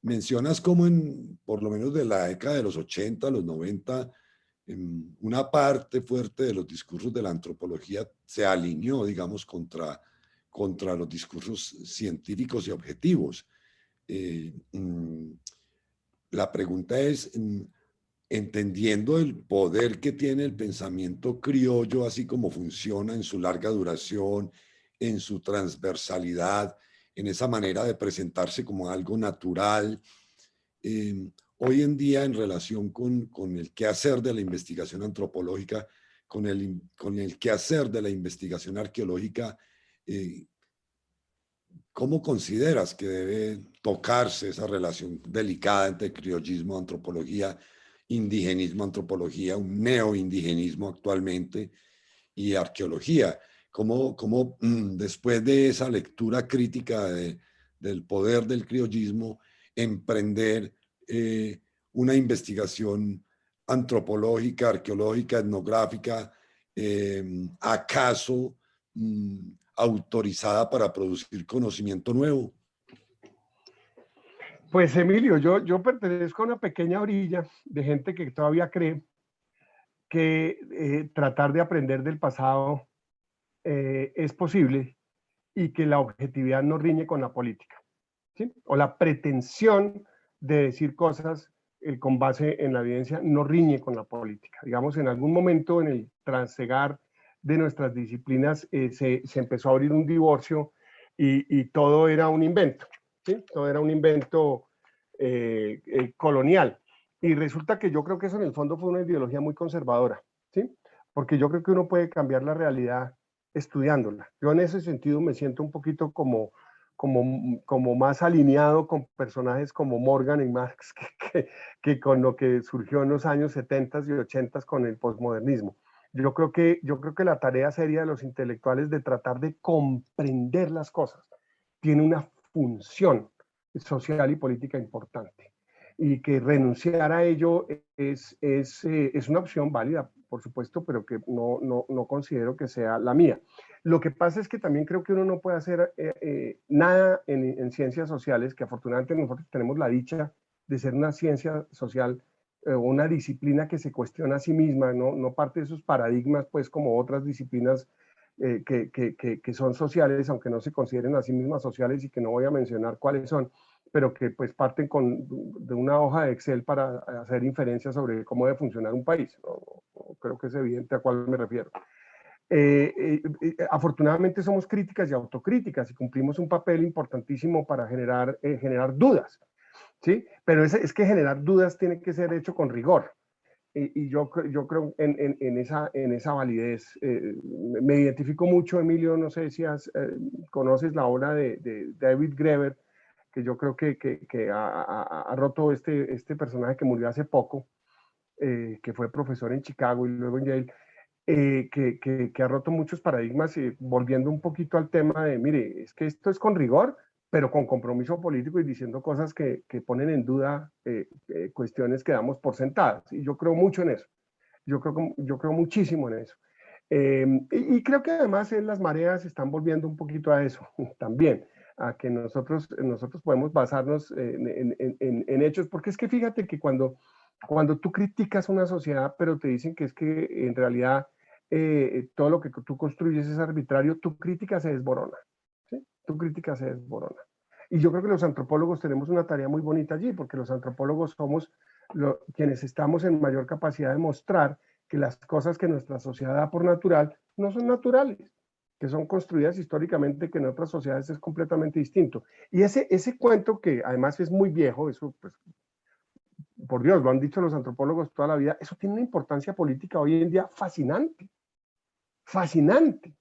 Mencionas cómo por lo menos de la década de los 80, los 90, una parte fuerte de los discursos de la antropología se alineó, digamos, contra los discursos científicos y objetivos. La pregunta es, entendiendo el poder que tiene el pensamiento criollo, así como funciona en su larga duración, en su transversalidad, en esa manera de presentarse como algo natural, hoy en día en relación con el quehacer de la investigación antropológica, con el quehacer de la investigación arqueológica, ¿cómo consideras que debe tocarse esa relación delicada entre criollismo, antropología, indigenismo, antropología, un neoindigenismo actualmente, y arqueología? ¿Cómo después de esa lectura crítica del poder del criollismo, emprender una investigación antropológica, arqueológica, etnográfica, acaso autorizada para producir conocimiento nuevo? Pues Emilio, yo pertenezco a una pequeña orilla de gente que todavía cree que tratar de aprender del pasado es posible y que la objetividad no riñe con la política, ¿sí? O la pretensión de decir cosas con base en la evidencia no riñe con la política. Digamos, en algún momento en el transegar de nuestras disciplinas se empezó a abrir un divorcio y todo era un invento, ¿sí? Todo era un invento colonial. Y resulta que yo creo que eso en el fondo fue una ideología muy conservadora, ¿sí? Porque yo creo que uno puede cambiar la realidad estudiándola. Yo en ese sentido me siento un poquito como más alineado con personajes como Morgan y Marx que con lo que surgió en los años 70 y 80 con el posmodernismo. Yo creo que la tarea seria de los intelectuales de tratar de comprender las cosas tiene una función social y política importante y que renunciar a ello es una opción válida, por supuesto, pero que no considero que sea la mía. Lo que pasa es que también creo que uno no puede hacer nada en ciencias sociales, que afortunadamente nosotros tenemos la dicha de ser una ciencia social, una disciplina que se cuestiona a sí misma, no parte de esos paradigmas, pues como otras disciplinas que son sociales, aunque no se consideren a sí mismas sociales y que no voy a mencionar cuáles son, pero que pues parten de una hoja de Excel para hacer inferencias sobre cómo debe funcionar un país. Creo que es evidente a cuál me refiero. Afortunadamente somos críticas y autocríticas y cumplimos un papel importantísimo para generar dudas, ¿sí? Pero es que generar dudas tiene que ser hecho con rigor. Y yo creo en esa validez. Me identifico mucho, Emilio, no sé si conoces la obra de David Graeber, que yo creo que ha roto este personaje que murió hace poco, que fue profesor en Chicago y luego en Yale, que ha roto muchos paradigmas, y volviendo un poquito al tema de, mire, es que esto es con rigor, pero con compromiso político y diciendo cosas que ponen en duda cuestiones que damos por sentadas. Y yo creo mucho en eso. Yo creo muchísimo en eso. Y creo que además las mareas están volviendo un poquito a eso también, a que nosotros podemos basarnos en hechos, porque es que fíjate que cuando tú criticas una sociedad, pero te dicen que es que en realidad todo lo que tú construyes es arbitrario, tu crítica se desborona, ¿sí? Tu crítica se desborona. Y yo creo que los antropólogos tenemos una tarea muy bonita allí, porque los antropólogos somos quienes estamos en mayor capacidad de mostrar que las cosas que nuestra sociedad da por natural no son naturales, que son construidas históricamente, que en otras sociedades es completamente distinto. Y ese cuento, que además es muy viejo, eso pues por Dios, lo han dicho los antropólogos toda la vida, eso tiene una importancia política hoy en día fascinante, fascinante,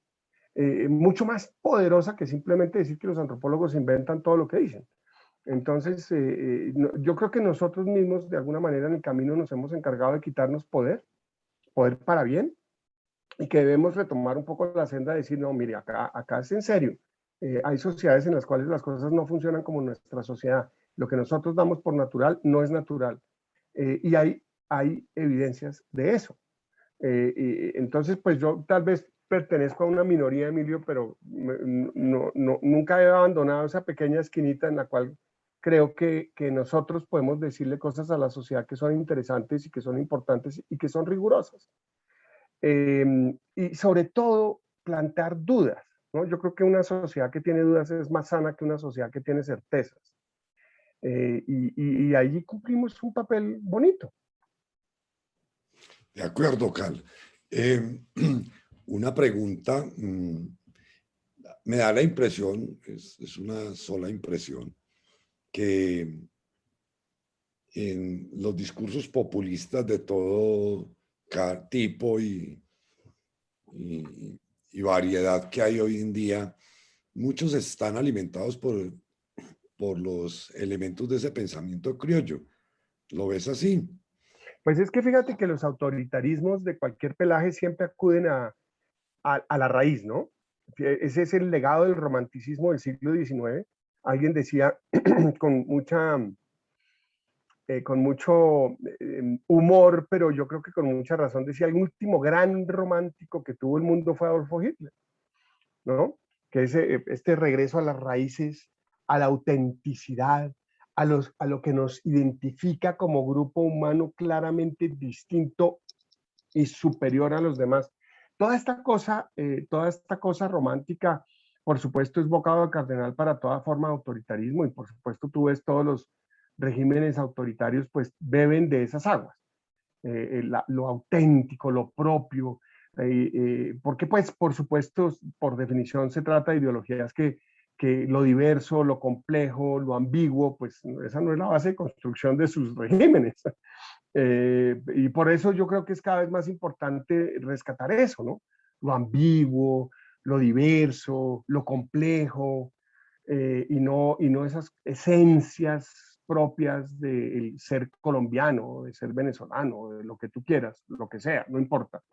mucho más poderosa que simplemente decir que los antropólogos inventan todo lo que dicen. Entonces, yo creo que nosotros mismos, de alguna manera, en el camino nos hemos encargado de quitarnos poder para bien, y que debemos retomar un poco la senda de decir, no, mire, acá es en serio. Hay sociedades en las cuales las cosas no funcionan como nuestra sociedad. Lo que nosotros damos por natural no es natural. Y hay evidencias de eso. Entonces, pues yo tal vez pertenezco a una minoría, Emilio, pero nunca he abandonado esa pequeña esquinita en la cual creo que nosotros podemos decirle cosas a la sociedad que son interesantes y que son importantes y que son rigurosas. Y sobre todo, plantar dudas, ¿no? Yo creo que una sociedad que tiene dudas es más sana que una sociedad que tiene certezas. Y allí cumplimos un papel bonito. De acuerdo, Cal. Una pregunta, me da la impresión, es una sola impresión, que en los discursos populistas de todo tipo y variedad que hay hoy en día, muchos están alimentados por los elementos de ese pensamiento criollo. ¿Lo ves así? Pues es que fíjate que los autoritarismos de cualquier pelaje siempre acuden a la raíz, ¿no? Ese es el legado del romanticismo del siglo XIX. Alguien decía con mucho humor, pero yo creo que con mucha razón, decía, el último gran romántico que tuvo el mundo fue Adolfo Hitler, ¿no? Que es este regreso a las raíces, a la autenticidad, a lo que nos identifica como grupo humano claramente distinto y superior a los demás. Toda esta cosa romántica, por supuesto, es bocado cardenal para toda forma de autoritarismo, y por supuesto tú ves todos los regímenes autoritarios pues beben de esas aguas, lo auténtico, lo propio, porque pues por supuesto, por definición se trata de ideologías que lo diverso, lo complejo, lo ambiguo, pues esa no es la base de construcción de sus regímenes. Y por eso yo creo que es cada vez más importante rescatar eso, ¿no? Lo ambiguo, lo diverso, lo complejo, y no esas esencias propias del ser colombiano, de ser venezolano, de lo que tú quieras, lo que sea, no importa.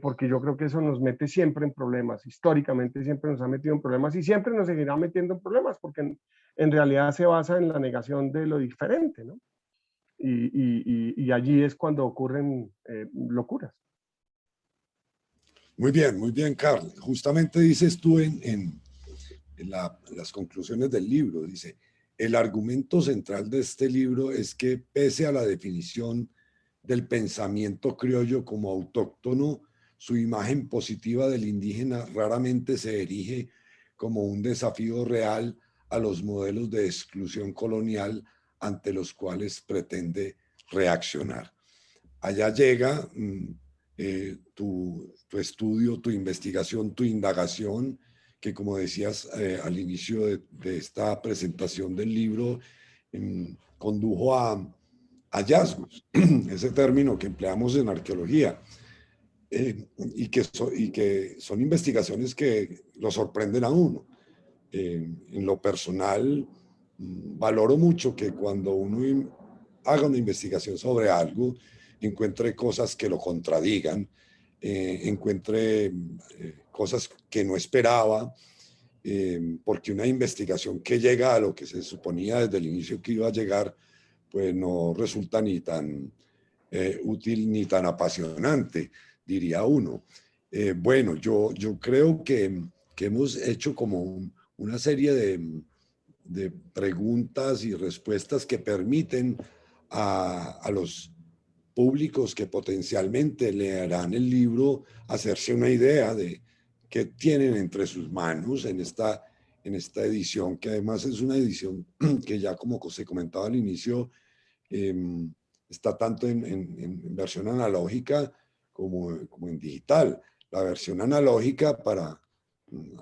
Porque yo creo que eso nos mete siempre en problemas, históricamente siempre nos ha metido en problemas y siempre nos seguirá metiendo en problemas, porque en realidad se basa en la negación de lo diferente, ¿no? Y allí es cuando ocurren locuras. Muy bien, Carl. Justamente dices tú en las conclusiones del libro, dice, el argumento central de este libro es que pese a la definición del pensamiento criollo como autóctono, su imagen positiva del indígena raramente se erige como un desafío real a los modelos de exclusión colonial ante los cuales pretende reaccionar. Allá llega tu estudio, tu investigación, tu indagación, que como decías al inicio de esta presentación del libro, condujo a hallazgos, ese término que empleamos en arqueología, y que son investigaciones que lo sorprenden a uno. En lo personal, valoro mucho que cuando uno haga una investigación sobre algo, encuentre cosas que lo contradigan, encuentre cosas que no esperaba, porque una investigación que llega a lo que se suponía desde el inicio que iba a llegar, pues no resulta ni tan útil ni tan apasionante, diría uno. Bueno, yo creo que hemos hecho como una serie de preguntas y respuestas que permiten a los públicos que potencialmente leerán el libro hacerse una idea de qué tienen entre sus manos en esta edición, que además es una edición que ya como se comentaba al inicio, está tanto en versión analógica como en digital. La versión analógica para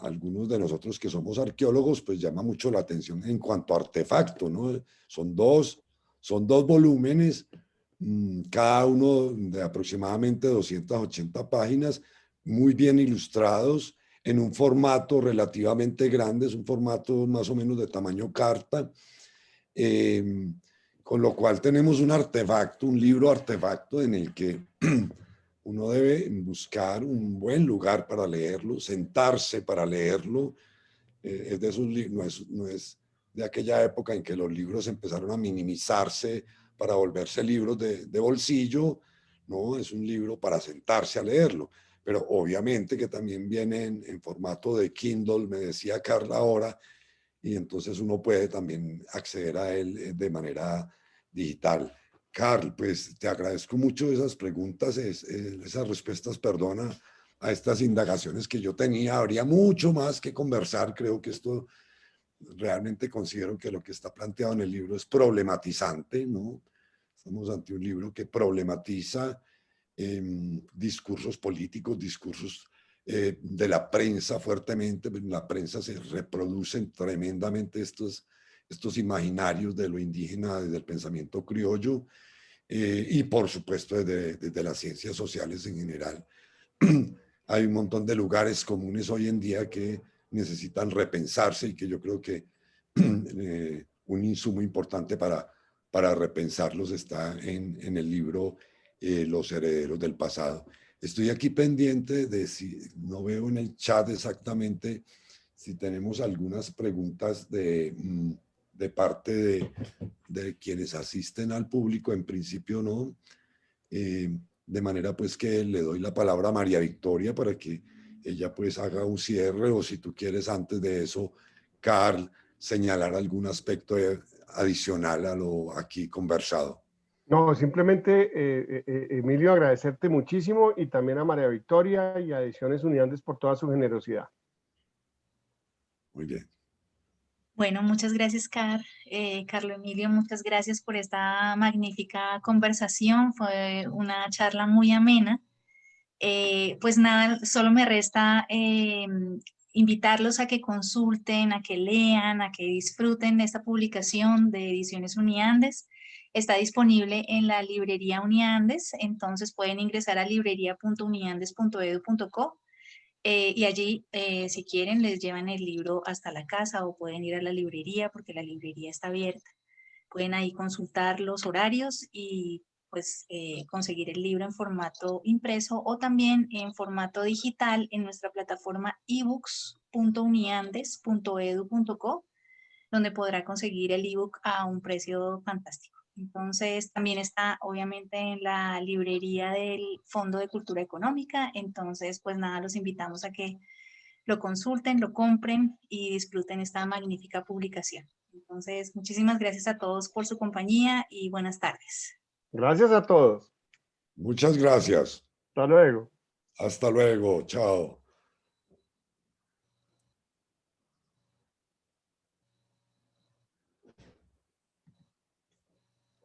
algunos de nosotros que somos arqueólogos, pues llama mucho la atención en cuanto a artefacto, ¿no? Son dos volúmenes, cada uno de aproximadamente 280 páginas, muy bien ilustrados, en un formato relativamente grande, es un formato más o menos de tamaño carta, con lo cual tenemos un artefacto, un libro artefacto en el que uno debe buscar un buen lugar para leerlo, sentarse para leerlo. Es de esos, no es de aquella época en que los libros empezaron a minimizarse para volverse libros de bolsillo, no, es un libro para sentarse a leerlo, pero obviamente que también viene en formato de Kindle, me decía Carla ahora, y entonces uno puede también acceder a él de manera digital. Carl, pues te agradezco mucho esas preguntas, esas respuestas, perdona, a estas indagaciones que yo tenía. Habría mucho más que conversar. Creo que esto realmente considero que lo que está planteado en el libro es problematizante, ¿no? Estamos ante un libro que problematiza discursos políticos, discursos de la prensa fuertemente. En la prensa se reproducen tremendamente estos imaginarios de lo indígena desde el pensamiento criollo, y por supuesto desde las ciencias sociales en general. Hay un montón de lugares comunes hoy en día que necesitan repensarse y que yo creo que un insumo importante para repensarlos está en el libro Los herederos del pasado. Estoy aquí pendiente de si, no veo en el chat exactamente si tenemos algunas preguntas de parte de quienes asisten al público. En principio no. De manera pues que le doy la palabra a María Victoria para que ella pues haga un cierre, o si tú quieres antes de eso, Carl, señalar algún aspecto adicional a lo aquí conversado. No, simplemente, Emilio, agradecerte muchísimo, y también a María Victoria y a Ediciones Uniandes por toda su generosidad. Muy bien. Bueno, muchas gracias, Carlo Emilio, muchas gracias por esta magnífica conversación. Fue una charla muy amena. Pues nada, solo me resta invitarlos a que consulten, a que lean, a que disfruten de esta publicación de Ediciones Uniandes. Está disponible en la librería Uniandes, entonces pueden ingresar a librería.uniandes.edu.co. Y allí, si quieren, les llevan el libro hasta la casa, o pueden ir a la librería porque la librería está abierta. Pueden ahí consultar los horarios y pues conseguir el libro en formato impreso o también en formato digital en nuestra plataforma ebooks.uniandes.edu.co, donde podrá conseguir el ebook a un precio fantástico. Entonces, también está obviamente en la librería del Fondo de Cultura Económica. Entonces, pues nada, los invitamos a que lo consulten, lo compren y disfruten esta magnífica publicación. Entonces, muchísimas gracias a todos por su compañía y buenas tardes. Gracias a todos. Muchas gracias. Hasta luego. Hasta luego, chao.